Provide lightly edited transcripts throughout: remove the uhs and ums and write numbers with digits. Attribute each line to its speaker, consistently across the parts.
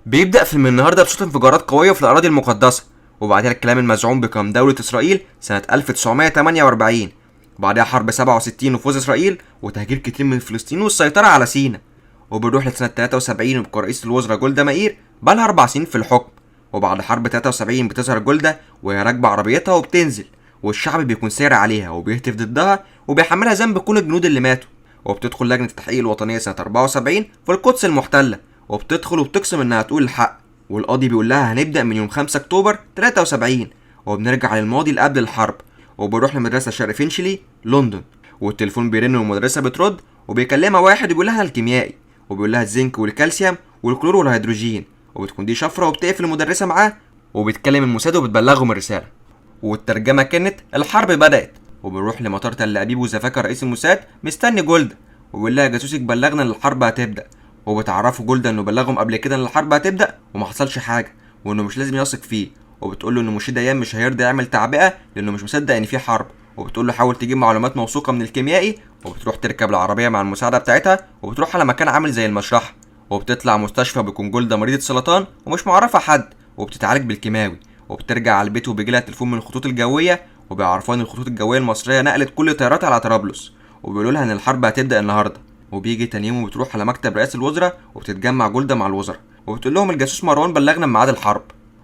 Speaker 1: بيبدأ فيلم النهارده بصوت انفجارات قوية في الأراضي المقدسة، وبعدها الكلام المزعوم بقيام دولة إسرائيل سنة 1948، وبعدها حرب 67 نفوذ إسرائيل وتهجير كتير من فلسطين والسيطرة على سيناء، وبنروح لسنة 73 وبقى رئيس الوزراء جولدا مائير بقالها 4 سنين في الحكم، وبعد حرب 73 بتظهر جولدا وهي راكبة عربيتها وبتنزل، والشعب بيكون سارع عليها وبيهتف ضدها وبيحملها ذنب كل الجنود اللي ماتوا، وبتدخل لجنة التحقيق الوطنية سنة 74 في القدس المحتلة، وبتدخل وبتقسم انها تقول الحق، والقاضي بيقول لها هنبدا من يوم 5 اكتوبر 73، وبنرجع للماضي اللي قبل الحرب، وبنروح لمدرسه شرق فينشلي لندن، والتليفون بيرن والمدرسه بترد، وبيكلمها واحد وبيقول لها الكيميائي، وبيقول لها الزنك والكالسيوم والكلور والهيدروجين، وبتكون دي شفره وبتقفل المدرسه معاه، وبتكلم الموساد وبتبلغهم الرساله، والترجمه كانت الحرب بدات، وبنروح لمطار تل ابيب وزفاكا رئيس الموساد مستني جولدا، وبيقول لها جاسوسك بلغنا ان الحرب هتبدا، وبتعرفوا جولدا انه بلغهم قبل كده ان الحرب هتبدا وما حصلش حاجه، وانه مش لازم يثق فيه، وبتقول له ان موشي ديان مش هيرضى يعمل تعبئه لانه مش مصدق ان في حرب، وبتقول له حاول تجيب معلومات موثوقه من الكيميائي، وبتروح تركب العربيه مع المساعده بتاعتها وبتروح على مكان عامل زي المشرحه، وبتطلع مستشفى بيكون جولدا مريضه سرطان ومش معرفه حد، وبتتعالج بالكيماوي، وبترجع على البيت وبيجيلها تليفون من الخطوط الجويه، وبيعرفوها ان الخطوط الجويه المصريه نقلت كل طياراتها على طرابلس، وبيقولوا لها ان الحرب هتبدا النهارده، وبيجي تاني يوم وبتروح على مكتب رئاسة الوزراء وبتتجمع جولدا مع الوزراء، وبتقول لهم الجاسوس مروان بلغنا بميعاد الحرب،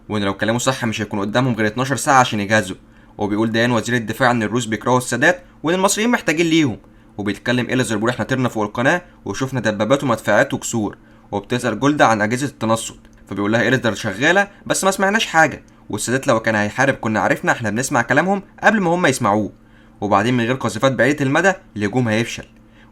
Speaker 1: وان لو كلامه صح مش هيكون قدامهم غير 12 ساعة عشان يجهزوا، وبيقول ديان وزير الدفاع ان الروس بيكرهوا السادات وان المصريين محتاجين ليهم، وبيتكلم إليزر بيقول احنا طرنا فوق القناة وشفنا دبابات ومدفعات وكسور، وبتسأل جولدا عن أجهزة التنصت، فبيقول لها إليزر شغالة بس ما سمعناش حاجة، والسادات لو كان هيحارب كنا عرفنا احنا بنسمع كلامهم قبل ما هم يسمعوه، وبعدين من غير قذيفات بعيدة المدى الهجوم هيفشل،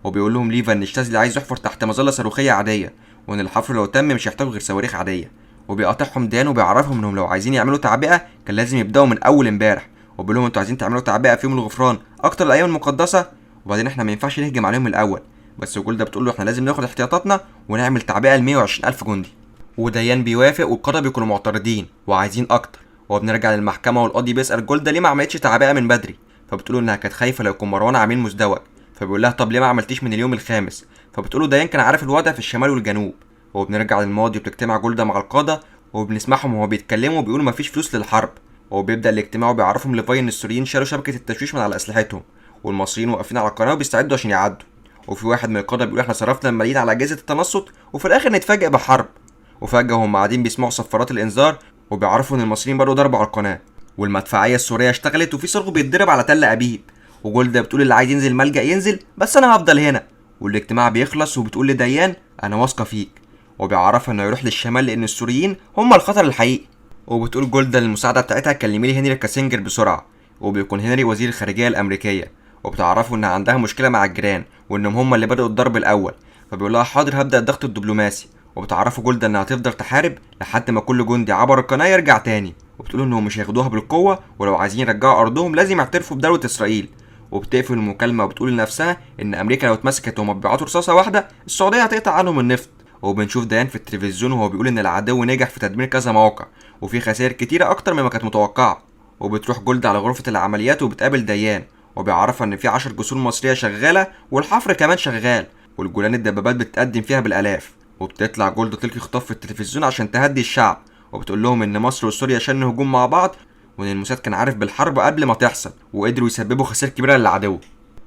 Speaker 1: وبيقول لهم ليفا ان الشاذلي عايز يحفر تحت مظله صاروخيه عاديه، وان الحفر لو تم مش هيحتاجوا غير صواريخ عاديه، وبيقاطعهم ديان وبيعرفهم انهم لو عايزين يعملوا تعبئه كان لازم يبداوا من اول امبارح، وبيقول لهم انتوا عايزين تعملوا تعبئه في يوم الغفران اكتر الايام المقدسه، وبعدين احنا ما ينفعش نهجم عليهم الاول، بس جولدا بتقول له احنا لازم ناخد احتياطاتنا ونعمل تعبئه ل 120,000 جندي، وديان بيوافق والقاده بيكونوا معترضين وعايزين اكتر، وبنرجع للمحكمه والقاضي بيسال جولدا ليه ما عملتش تعبئه من بدري، فبتقول انها كانت خايفه لو يكون مروان عميل مزدوج، فبيقول لها طب ليه ما عملتيش من اليوم الخامس، فبتقول له ديان كان عارف الوضع في الشمال والجنوب، وبنرجع للماضي وبتجتمع جولدا مع القاده وبنسمعهم وهو بيتكلموا وبيقولوا مفيش فلوس للحرب، وبيبدا الاجتماع وبيعرفهم ليفاي ان السوريين شالوا شبكه التشويش من على اسلحتهم، والمصريين واقفين على القناه وبيستعدوا عشان يعدوا، وفي واحد من القاده بيقول احنا صرفنا الملايين على اجهزه التنصت وفي الاخر نتفاجئ بحرب، وفجاه هم قاعدين بيسمعوا صفارات الانذار وبيعرفوا ان المصريين بدأوا ضربوا على القناه، والمدفعيه السوريه اشتغلت وفي صاروخ بيتضرب على تل ابيب، وجولدا بتقول اللي عايز ينزل ملجأ ينزل بس انا هفضل هنا، والاجتماع بيخلص وبتقول لديان انا واثقه فيك، وبيعرفها انه يروح للشمال لان السوريين هم الخطر الحقيقي، وبتقول جولدا للمساعده بتاعتها كلمي لي هنري كاسنجر بسرعه، وبيكون هنري وزير الخارجيه الامريكيه، وبتعرفوا ان عندها مشكله مع الجيران وانهم هم اللي بدأوا الضرب الاول، فبيقول لها حاضر هبدأ الضغط الدبلوماسي، وبتعرفوا جولدا انها هتفضل تحارب لحد ما كل جندي عبر القناه يرجع تاني، وبتقول انهم مش هياخدوها بالقوه ولو عايزين يرجعوا ارضهم لازم يعترفوا بدوله اسرائيل، وبتقفل المكالمه وبتقول لنفسها ان امريكا لو اتمسكت وما بيبعتوا رصاصه واحده السعوديه هتقطع عنهم النفط، وبنشوف ديان في التلفزيون وهو بيقول ان العدو نجح في تدمير كذا موقع وفي خسائر كتيره اكتر مما كانت متوقعه، وبتروح جولدا على غرفه العمليات وبتقابل ديان وبيعرفها ان في 10 جسور مصريه شغاله والحفر كمان شغال، والجولان الدبابات بتقدم فيها بالالاف، وبتطلع جولدا تلقي خطاب في التلفزيون عشان تهدي الشعب، وبتقول لهم ان مصر وسوريا شنوا هجوم مع بعض وان الموساد كان عارف بالحرب قبل ما تحصل وقدروا يسببوا خسائر كبيره للعدو،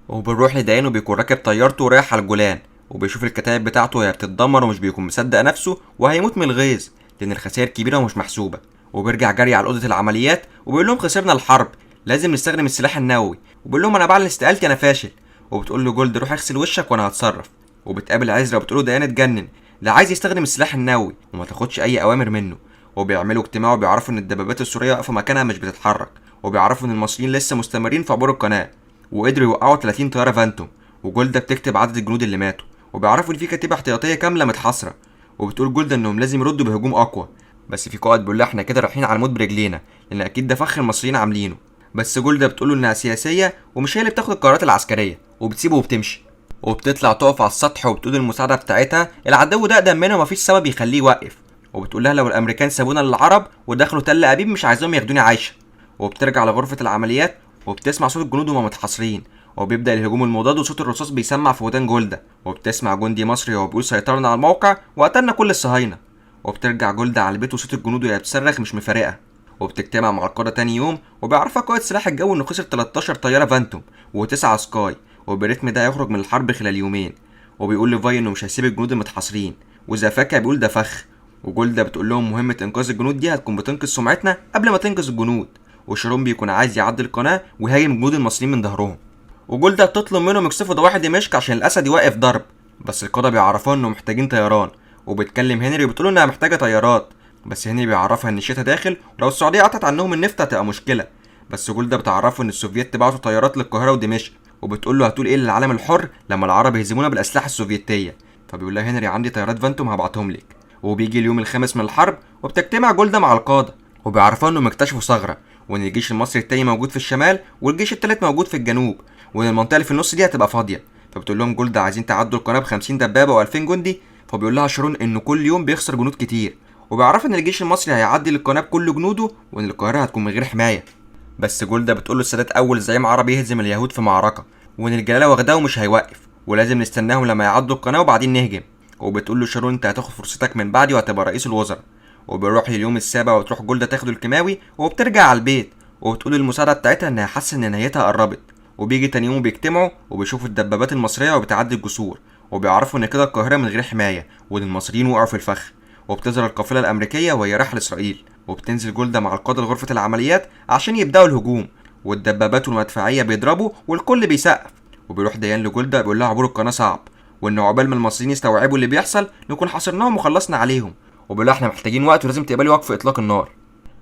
Speaker 1: وبنروح لديان وبيكون راكب طيارته ورايح على الجولان، وبيشوف الكتائب بتاعته وهي بتتدمر ومش بيكون مصدق نفسه وهيموت من الغيظ لان الخسائر كبيره ومش محسوبه، وبيرجع جري على اوضه العمليات وبيقول لهم خسرنا الحرب لازم نستخدم السلاح النووي، وبيقول لهم انا بعلن استقالتي انا فاشل، وبتقول له جولد روح اغسل وشك وانا هتصرف، وبتقابل عزرا وبتقول له ديان اتجنن لا عايز يستخدم السلاح النووي وما تاخدش اي اوامر منه، وبيعملوا اجتماع وبيعرفوا ان الدبابات السوريه واقفه مكانها مش بتتحرك، وبيعرفوا ان المصريين لسه مستمرين في عبور القناه وقدروا يوقعوا 30 طياره فانتوم، وجولدا بتكتب عدد الجنود اللي ماتوا، وبيعرفوا ان في كتيبه احتياطيه كامله متحاصره، وبتقول جولدا انهم لازم يردوا بهجوم اقوى، بس في قائد بيقول لها احنا كده رايحين على الموت برجلينا لان اكيد ده فخ المصريين عاملينه، بس جولدا بتقول له انها سياسيه ومش هي اللي بتاخد القرارات العسكريه وبتسيبه وبتمشي، وبتطلع تقف على السطح وبتقول المساعده بتاعتها العدو ده اقدم منها ومفيش سبب يخليه يوقف، وبتقول لها لو الامريكان سابونا للعرب ودخلوا تل ابيب مش عايزهم ياخدوني عايشه، وبترجع لغرفه العمليات وبتسمع صوت الجنود وهم متحاصرين، وبيبدا الهجوم المضاد وصوت الرصاص بيسمع في ودان جولدا، وبتسمع جندي مصري وهو بيقول سيطرنا على الموقع وقتلنا كل الصهاينه، وبترجع جولدا على البيت وصوت الجنود وهي بتصرخ مش مفارقه. وبتجتمع مع القاده تاني يوم، وبيعرفها قائد سلاح الجو انه خسر 13 طياره فانتوم و9 سكاي، وبالريتم ده هيخرج من الحرب خلال يومين. وبيقول لفاي انه مش هيسيب الجنود المتحاصرين، وزافاكا بيقول ده فخ. وجولدا بتقول لهم مهمه انقاذ الجنود دي هتكون بتنقذ سمعتنا قبل ما تنقذ الجنود. وشيرون بيكون عايز يعدي القناه ويهاجم الجنود المصريين من ظهرهم، وجولدا بتطلب منهم يكسفوا ضواحي دمشق عشان الاسد يوقف ضرب. بس القاده بيعرفوها انه محتاجين طيران، وبتكلم هنري وبتقول انها محتاجه طيارات. بس هنري بيعرفها ان الشتاء داخل، ولو السعوديه قطعت عنهم النفط هتبقى مشكله. بس جولدا بتعرفه ان السوفييت بعتوا طيارات للقاهره ودمشق، وبتقول له هتقول ايه للعالم الحر لما العرب يهزمونا بالاسلحه السوفيتيه. فبيقول لها هنري عندي طيارات فانتوم هبعتهم لك. وبيجي اليوم الخامس من الحرب، وبتجتمع جولدا مع القاده، وبيعرفوا انهم اكتشفوا ثغره، وان الجيش المصري التاني موجود في الشمال والجيش التالت موجود في الجنوب، وان المنطقه اللي في النص دي هتبقى فاضيه. فبتقول لهم جولدا عايزين تعدوا القناه ب 50 دبابه و2000 جندي. فبيقول لها شيرون انه كل يوم بيخسر جنود كتير، وبيعرف ان الجيش المصري هيعدي للقناه بكل جنوده، وان القاهره هتكون من غير حمايه. بس جولدا بتقول له السادات اول زعيم عربي يهزم اليهود في معركه، وان الجلاله واخداه ومش هيوقف، ولازم نستناهم لما يعدوا القناه وبعدين نهجم. وبتقول له شيرون انت هتاخد فرصتك من بعدي وهتبقى رئيس الوزراء. وبيروح لليوم السابع، وتروح جولدا تاخده الكيماوي، وبترجع على البيت، وبتقول المساعده بتاعتها انها حاسه ان نهايتها قربت. وبيجي تاني يوم بيجتمعوا، وبيشوفوا الدبابات المصريه وبتعدي الجسور، وبيعرفوا ان كده القاهره من غير حمايه، وان المصريين وقعوا في الفخ. وبتظهر القافله الامريكيه وهي رايحه لاسرائيل، وبتنزل جولدا مع القاده لغرفه العمليات عشان يبداوا الهجوم، والدبابات والمدفعيه بيضربوا والكل بيسقف. وبيروح ديان لجولدا بيقول لها عبور القناه صعب، وان عقبال ما المصريين يستوعبوا اللي بيحصل نكون حاصرناهم وخلصنا عليهم. وبيقول لها احنا محتاجين وقت ولازم تقبلي وقف اطلاق النار،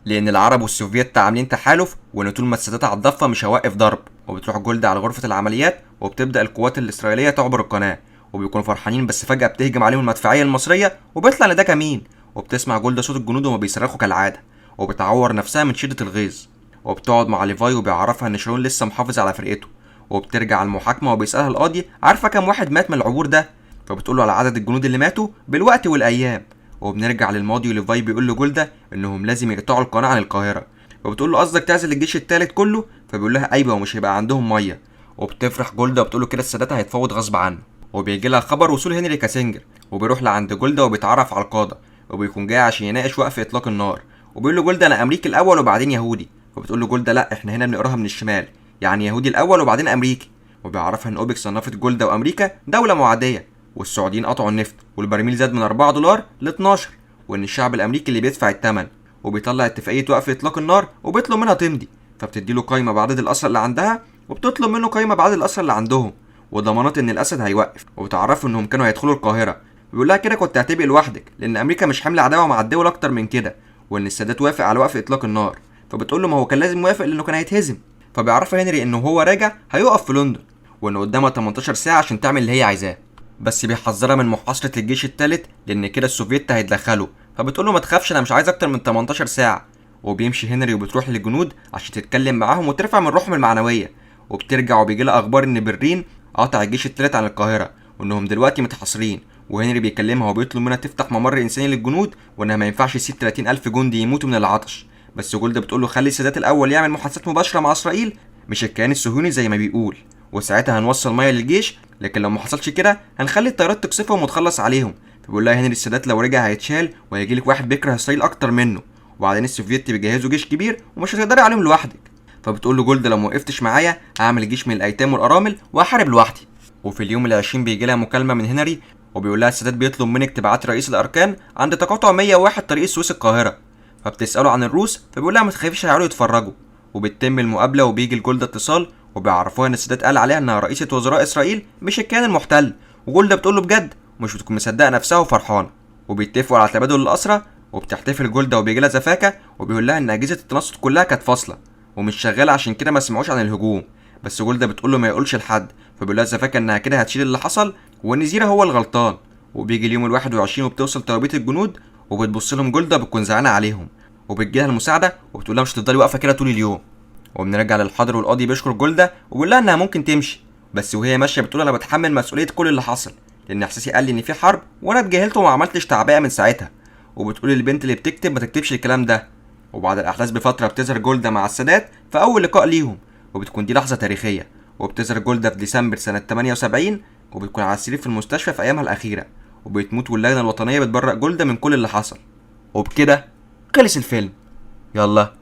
Speaker 1: لان العرب والسوفييت عاملين تحالف، وان طول ما السادات على الضفه مش هوقف ضرب. وبتروح جولدا على غرفه العمليات، وبتبدا القوات الاسرائيليه تعبر القناه، وبيكونوا فرحانين. بس فجاه بتهجم عليهم المدفعيه المصريه، وبيطلع ان ده كمين. وبتسمع جولدا صوت الجنود وما بيصرخوا كالعاده، وبتعور نفسها من شده الغيظ. وبتقعد مع ليفاي وبيعرفها ان شيرون لسه محافظ على فرقته. وبترجع على المحاكمه، وبيسالها القاضي عارفه كام واحد مات من العبور ده. فبتقول له على عدد الجنود اللي ماتوا بالوقت والايام. وبنرجع للماضي، وليفاي بيقول لجولدا انهم لازم يقطعوا القناه عن القاهره. وبتقول له قصدك تعزل الجيش الثالث كله؟ فبيقول لها ايوه، ومش هيبقى عندهم ميه. وبتفرح جولدا وبتقول له كده السادات هيتفاوض غصب عنه. وبيجي لها خبر وصول هنري كاسنجر، وبيروح لعند جولدا وبيتعرف على القاده، وبيكون جاي عشان يناقش وقف اطلاق النار. وبيقول له جولدا انا امريكي الاول وبعدين يهودي. فبتقول له جولدا لا، احنا هنا بنقراها من الشمال، يعني يهودي الاول وبعدين امريكي. وبيعرفها ان اوبك صنفت جولدا وامريكا دوله معاديه، والسعوديين قطعوا النفط، والبرميل زاد من 4 دولار ل 12، وان الشعب الامريكي اللي بيدفع الثمن. وبيطلع اتفاقيه وقف اطلاق النار، وبيطلب منها تمضي. فبتدي له قايمه بعدد الاسرى اللي عندها، وبتطلب منه قايمه بعدد الاسرى اللي عندهم، وضمانات ان الاسد هيوقف. وبتعرفه انهم كانوا هيدخلوا القاهره. بيقول لها كده كنت هتبقي لوحدك، لان امريكا مش حامله عداوه مع الدول اكتر من كده، وان السادات وافق على وقف اطلاق النار. فبتقول له ما هو كان لازم يوافق لانه كان هيتهزم. فبيعرفها هنري انه هو راجع هيقف في لندن، وان قدامها 18 ساعه عشان تعمل اللي هي عايزاه. بس بيحذرها من محاصره الجيش الثالث، لان كده السوفييت هيتدخلوا. فبتقول له ما تخافش، انا مش عايز اكتر من 18 ساعه. وبيمشي هنري وبتروح للجنود عشان تتكلم معاهم وترفع من روحهم المعنويه. وبترجع وبيجي لها اخبار ان برلين قاطع الجيش الثالث عن القاهره، وانهم دلوقتي متحاصرين. وهنري بيكلمها وبيطلب منها تفتح ممر انساني للجنود، وانها ما ينفعش يسيب 30,000 جندي يموتوا من العطش. بس جولدا بتقول له خلي السادات الاول يعمل محادثات مباشره مع اسرائيل، مش الكيان الصهيوني زي ما بيقول، وساعتها هنوصل ميه للجيش، لكن لو ما حصلش كده هنخلي الطيارات تقصفهم وتخلص عليهم. فبيقول لها هنري السادات لو رجع هيتشال، وهيجي لك واحد بيكره اسرائيل اكتر منه، وبعدين السوفييت بيجهزوا جيش كبير ومش هتقدري عليهم لوحدك. فبتقول له جولدا لو ما وقفتش معايا هعمل جيش من الايتام والارامل وهحارب لوحدي. وفي اليوم ال20 بيجي لها مكالمه من هنري، وبيقول لها السادات بيطلب منك تبعت رئيس الاركان عند تقاطع 101 طريق السويس القاهره. فبتساله عن الروس، فبيقول لها ما تخافيش هيقعدوا يتفرجوا. وبتتم المقابله، وبيجي لجولدا اتصال، وبيعرفوها ان السادات قال عليها انها رئيسه وزراء اسرائيل مش الكيان المحتل. وجولدا بتقول له بجد، ومش بتكون مصدقه نفسها وفرحانه. وبيتفقوا على تبادل الاسرى، وبتحتفل جولدا، وبيجي لها زفاكا وبيقول لها ان اجهزه التنصت كلها كانت فاصله ومش شغاله، عشان كده ما سمعوش عن الهجوم. بس جولدا بتقول له ما يقولش لحد. فبيقول لها زفاكا انها كده هتشيل اللي حصل، وان زيرا هو الغلطان. وبيجي اليوم ال21 وبتوصل توابيت الجنود، وبتبص لهم جولدا بتكون زعلانه عليهم، وبتجيلها المساعده وبتقول لها مش هتفضلي واقفه كده طول اليوم. وبنرجع للحاضر، والقاضي بيشكر جولدا وبيقول لها انها ممكن تمشي. بس وهي ماشيه بتقول انا بتحمل مسؤوليه كل اللي حصل، لان احساسي قال لي ان في حرب وانا اتجاهلت وما عملتش تعبئه من ساعتها. وبتقول للبنت اللي بتكتب ما تكتبش الكلام ده. وبعد الاحداث بفتره بتظهر جولدا مع السادات في اول لقاء ليهم، وبتكون دي لحظه تاريخيه. وبتظهر جولدا في ديسمبر سنه 78، وبتكون على السرير في المستشفى في ايامها الاخيره، وبتموت، واللجنه الوطنيه بتبرئ جولدا من كل اللي حصل. وبكده خلص الفيلم. يلا